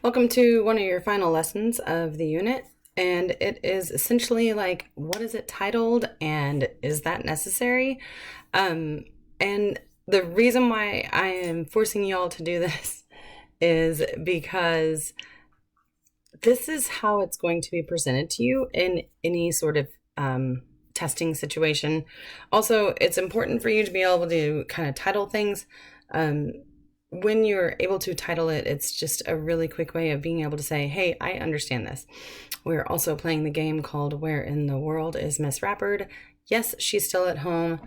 Welcome to one of your final lessons of the unit, and it is essentially like, what is it titled, and is that necessary? And the reason why I am forcing you all to do this is because this is how it's going to be presented to you in any sort of testing situation. Also, it's important for you to be able to kind of title things. When you're able to title it, it's just a really quick way of being able to say, hey, I understand this. We're also playing the game called Where in the World is Miss Rappard? Yes, she's still at home.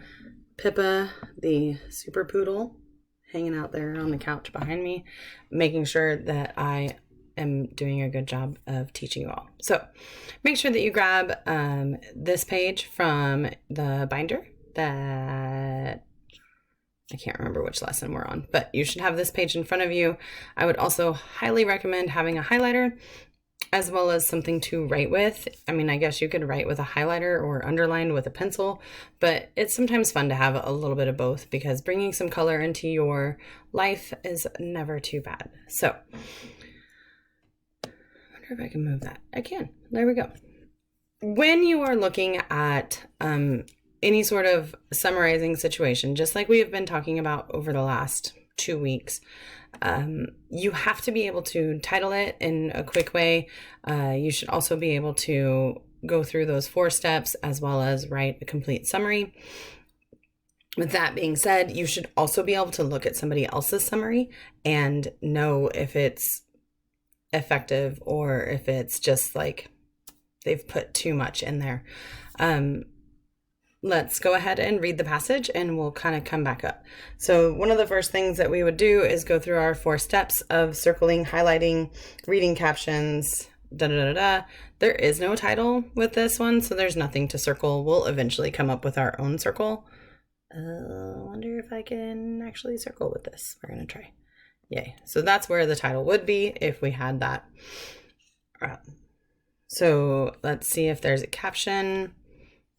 Pippa, the super poodle, hanging out there on the couch behind me, making sure that I am doing a good job of teaching you all. So make sure that you grab this page from the binder that I can't remember which lesson we're on, but you should have this page in front of you. I would also highly recommend having a highlighter as well as something to write with. I mean, I guess you could write with a highlighter or underline with a pencil, but it's sometimes fun to have a little bit of both because bringing some color into your life is never too bad. So I wonder if I can move that. I can. There we go. When you are looking at any sort of summarizing situation, just like we have been talking about over the last 2 weeks, you have to be able to title it in a quick way. You should also be able to go through those 4 steps as well as write a complete summary. With that being said, you should also be able to look at somebody else's summary and know if it's effective or if it's just like they've put too much in there. Let's go ahead and read the passage and we'll kind of come back up. So one of the first things that we would do is go through our 4 steps of circling, highlighting, reading captions, There is no title with this one, so there's nothing to circle. We'll eventually come up with our own circle. I wonder if I can actually circle with this. We're going to try. Yay. So that's where the title would be if we had that. So let's see if there's a caption.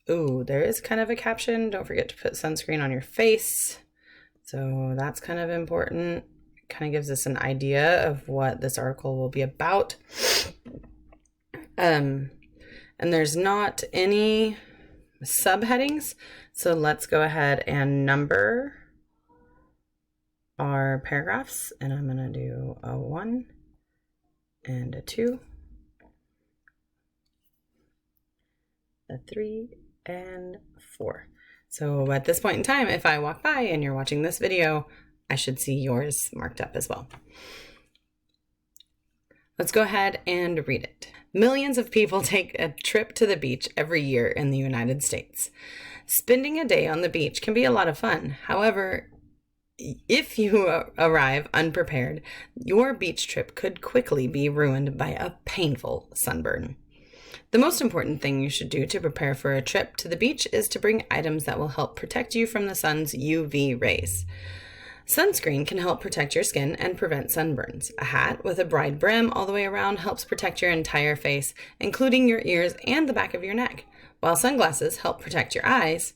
Ooh, there is kind of a caption. Don't forget to put sunscreen on your face. So that's kind of important. It kind of gives us an idea of what this article will be about. And there's not any subheadings. So let's go ahead and number our paragraphs. And I'm going to do a 1 and a 2, a 3, and 4. So at this point in time, if I walk by and you're watching this video, I should see yours marked up as well. Let's go ahead and read it. Millions of people take a trip to the beach every year in the United States. Spending a day on the beach can be a lot of fun. However, if you arrive unprepared, your beach trip could quickly be ruined by a painful sunburn. The most important thing you should do to prepare for a trip to the beach is to bring items that will help protect you from the sun's UV rays. Sunscreen can help protect your skin and prevent sunburns. A hat with a broad brim all the way around helps protect your entire face, including your ears and the back of your neck, while sunglasses help protect your eyes.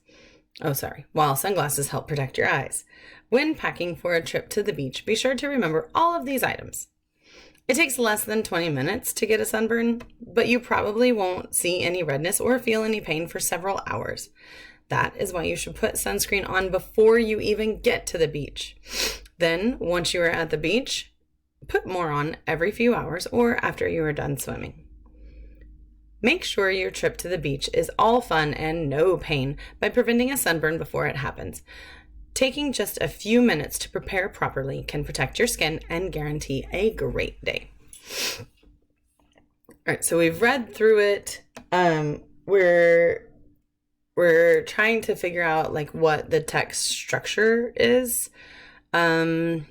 When packing for a trip to the beach, be sure to remember all of these items. It takes less than 20 minutes to get a sunburn, but you probably won't see any redness or feel any pain for several hours. That is why you should put sunscreen on before you even get to the beach. Then, once you are at the beach, put more on every few hours or after you are done swimming. Make sure your trip to the beach is all fun and no pain by preventing a sunburn before it happens. Taking just a few minutes to prepare properly can protect your skin and guarantee a great day. All right, so we've read through it. We're trying to figure out like what the text structure is. Kind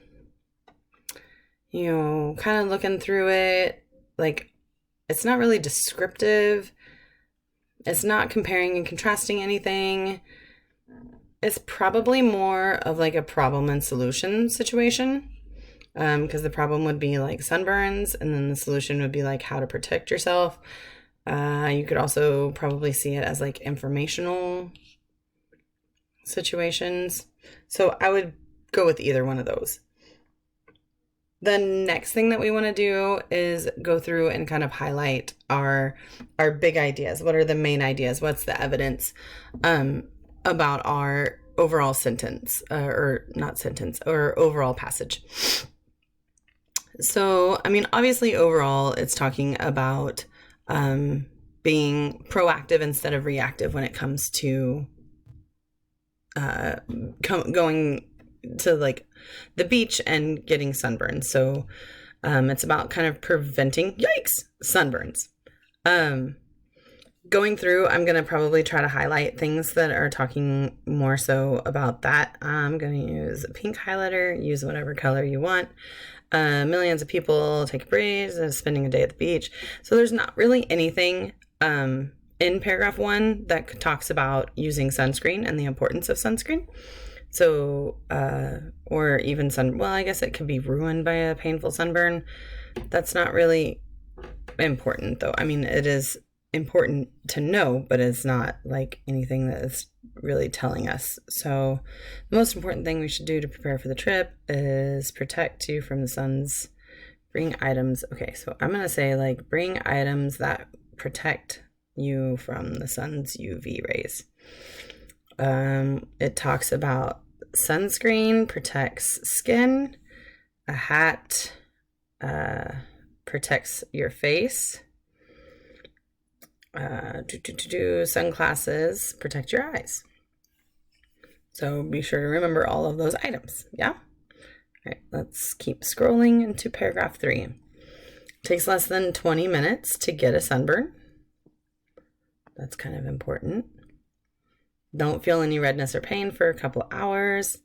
of looking through it, like it's not really descriptive. It's not comparing and contrasting anything. It's probably more of like a problem and solution situation, because the problem would be like sunburns, and then the solution would be like how to protect yourself. You could also probably see it as like informational situations. So I would go with either one of those. the next thing that we want to do is go through and kind of highlight our big ideas. What are the main ideas? What's the evidence about our overall sentence, or not sentence, or overall passage? So, I mean, obviously, overall, it's talking about being proactive instead of reactive when it comes to going to like the beach and getting sunburned. So it's about kind of preventing, yikes, sunburns. Going through, I'm going to probably try to highlight things that are talking more so about that. I'm going to use a pink highlighter, use whatever color you want. Millions of people take a breeze and spending a day at the beach. So there's not really anything in paragraph 1 that talks about using sunscreen and the importance of sunscreen. So, or even well, I guess it could be ruined by a painful sunburn. That's not really important, though. I mean, it is important to know, but it's not like anything that is really telling us. So the most important thing we should do to prepare for the trip is protect you from the sun's, bring items. Okay, so I'm going to say like bring items that protect you from the sun's UV rays. It talks about sunscreen protects skin, a hat protects your face, sunglasses protect your eyes. So be sure to remember all of those items. Yeah. All right, let's keep scrolling into paragraph 3. It takes less than 20 minutes to get a sunburn. That's kind of important. Don't feel any redness or pain for a couple hours.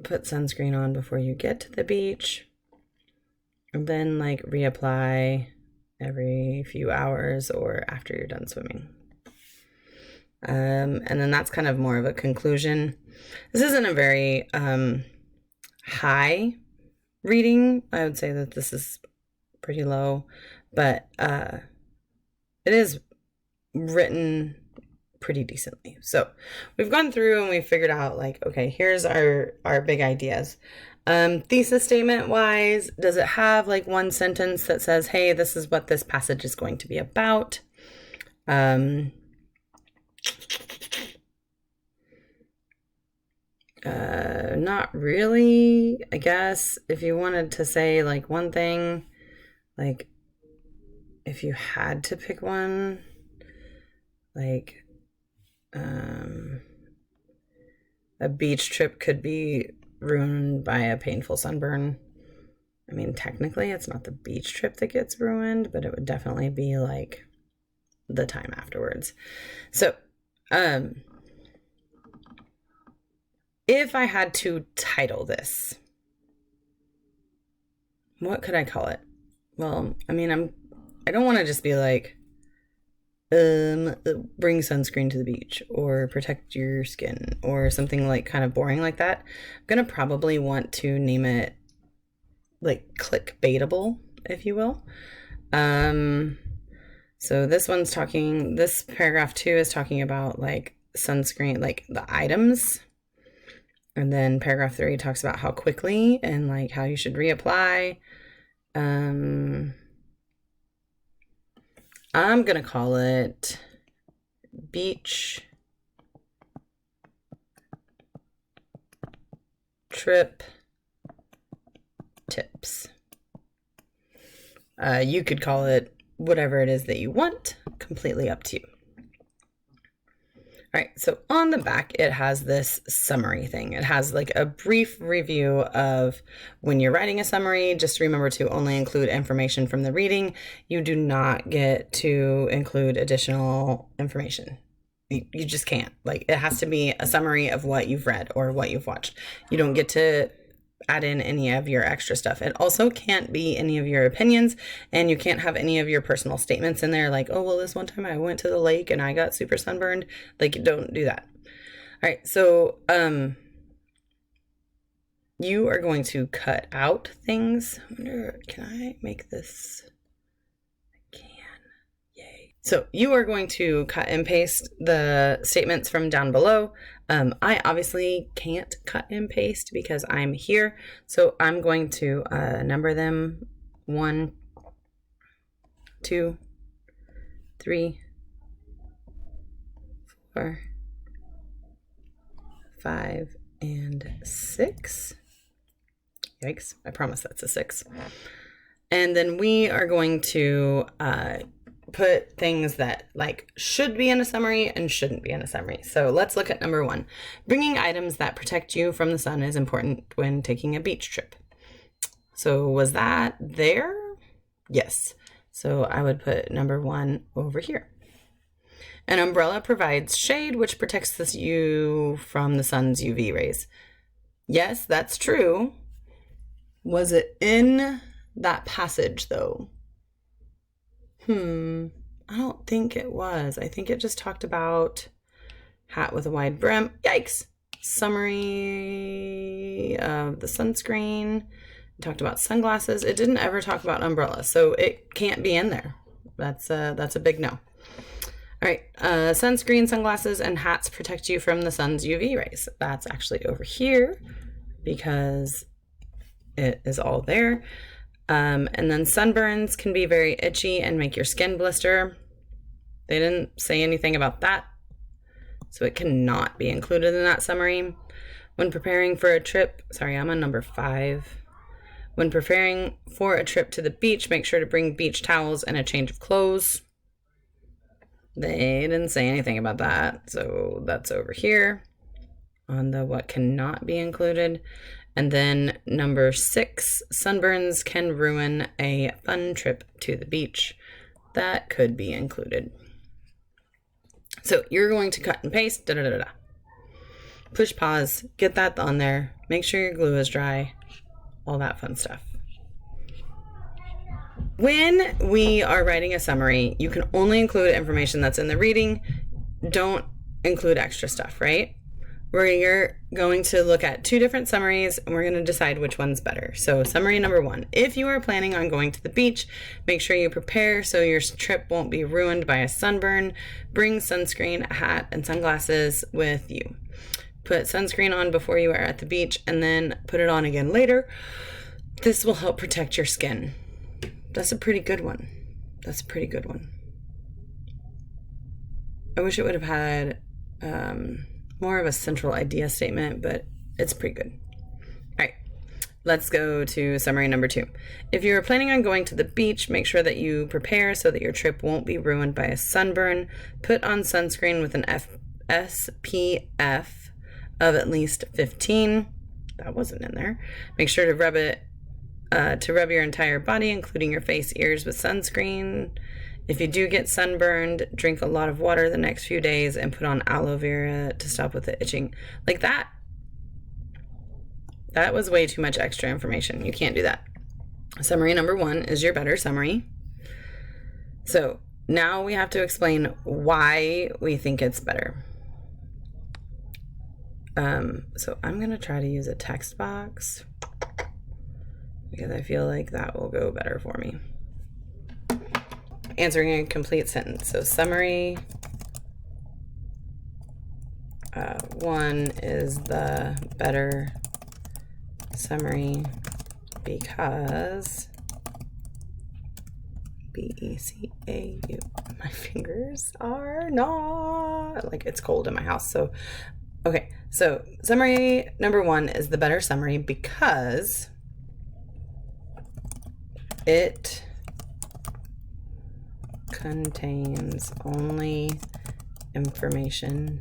Put sunscreen on before you get to the beach. And then like reapply every few hours or after you're done swimming. And then that's kind of more of a conclusion. This isn't a very high reading. I would say that this is pretty low, but it is written pretty decently. So we've gone through and we've figured out like, okay, here's our big ideas. Thesis statement wise, does it have like one sentence that says, hey, this is what this passage is going to be about? Not really. I guess if you wanted to say like one thing, like if you had to pick one, like a beach trip could be ruined by a painful sunburn. I mean, technically it's not the beach trip that gets ruined, but it would definitely be like the time afterwards. So, if I had to title this, what could I call it? Well, I mean, I don't want to just be like, bring sunscreen to the beach or protect your skin or something like kind of boring like that. I'm going to probably want to name it like clickbaitable, if you will. So this paragraph 2 is talking about like sunscreen, like the items. And then paragraph 3 talks about how quickly and like how you should reapply. I'm going to call it beach trip tips. You could call it whatever it is that you want, completely up to you. All right, so on the back, it has this summary thing. It has like a brief review of when you're writing a summary. Just remember to only include information from the reading. You do not get to include additional information. You just can't. Like, it has to be a summary of what you've read or what you've watched. You don't get to add in any of your extra stuff. It also can't be any of your opinions, and you can't have any of your personal statements in there like, oh, well, this one time I went to the lake and I got super sunburned. Like, don't do that. All right, so you are going to cut out things. I wonder, can I make this? I can. Yay. So you are going to cut and paste the statements from down below. I obviously can't cut and paste because I'm here. So I'm going to number them 1, 2, 3, 4, 5, and 6. Yikes, I promise that's a 6. And then we are going to put things that like should be in a summary and shouldn't be in a summary. So let's look at number 1. Bringing items that protect you from the sun is important when taking a beach trip. So was that there? Yes. So I would put number 1 over here. An umbrella provides shade, which protects you from the sun's UV rays. Yes, that's true. Was it in that passage though? I don't think it was. I think it just talked about hat with a wide brim. Yikes. Summary of the sunscreen. It talked about sunglasses. It didn't ever talk about umbrella, so it can't be in there. That's a big no. All right. Sunscreen, sunglasses, and hats protect you from the sun's UV rays. That's actually over here because it is all there. And then sunburns can be very itchy and make your skin blister. They didn't say anything about that, so it cannot be included in that summary. When preparing for a trip, sorry, I'm on number 5. When preparing for a trip to the beach, make sure to bring beach towels and a change of clothes. They didn't say anything about that, so that's over here on the what cannot be included. And then number 6, sunburns can ruin a fun trip to the beach. That could be included. So you're going to cut and paste, push pause, get that on there, make sure your glue is dry, all that fun stuff. When we are writing a summary, you can only include information that's in the reading. Don't include extra stuff, right? We're going to look at 2 different summaries and we're going to decide which one's better. So summary number 1, if you are planning on going to the beach, make sure you prepare so your trip won't be ruined by a sunburn. Bring sunscreen, a hat, and sunglasses with you. Put sunscreen on before you are at the beach and then put it on again later. This will help protect your skin. That's a pretty good one. That's a pretty good one. I wish it would have had more of a central idea statement, but it's pretty good. All right, let's go to summary number 2. If you're planning on going to the beach, make sure that you prepare so that your trip won't be ruined by a sunburn. Put on sunscreen with an SPF of at least 15. That wasn't in there. Make sure to rub your entire body, including your face, ears, with sunscreen. If you do get sunburned, drink a lot of water the next few days and put on aloe vera to stop with the itching. Like that. That was way too much extra information. You can't do that. Summary number 1 is your better summary. So now we have to explain why we think it's better. So I'm going to try to use a text box because I feel like that will go better for me. Answering a complete sentence. So summary 1 is the better summary because BECAU. My fingers are not, like, it's cold in my house. So, okay. So summary number 1 is the better summary because it contains only information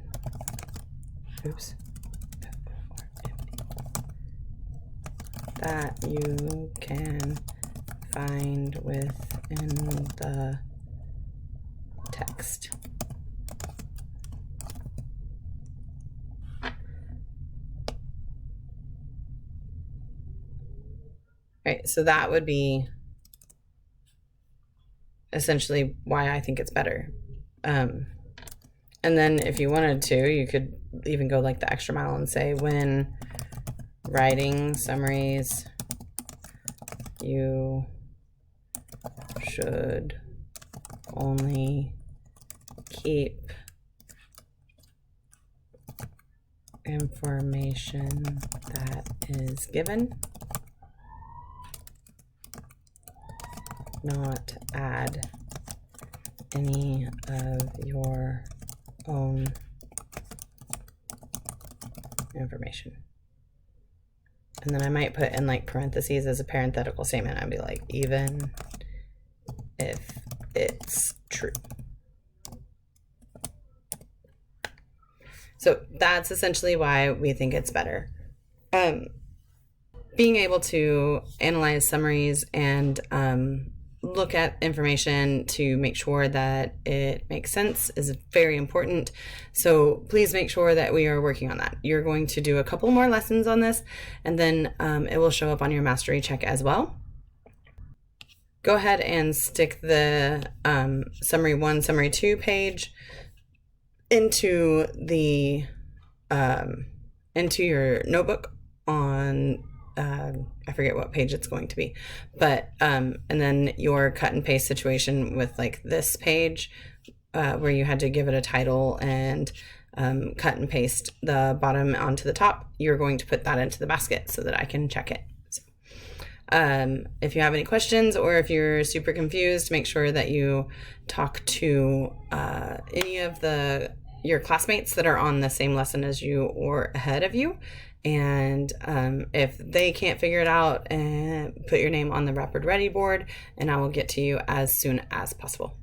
that you can find within the text. Right, so that would be essentially why I think it's better. And then if you wanted to, you could even go like the extra mile and say, when writing summaries, you should only keep information that is given, not add any of your own information. And then I might put in like parentheses as a parenthetical statement. I'd be like, even if it's true. So that's essentially why we think it's better. Being able to analyze summaries and look at information to make sure that it makes sense is very important. So please make sure that we are working on that. You're going to do a couple more lessons on this, and then it will show up on your mastery check as well. Go ahead and stick the summary 1, summary 2 page into the into your notebook on I forget what page it's going to be, but and then your cut and paste situation with like this page where you had to give it a title and cut and paste the bottom onto the top, you're going to put that into the basket so that I can check it. So, if you have any questions or if you're super confused, make sure that you talk to any of your classmates that are on the same lesson as you or ahead of you. And if they can't figure it out, put your name on the Rapid Ready board, and I will get to you as soon as possible.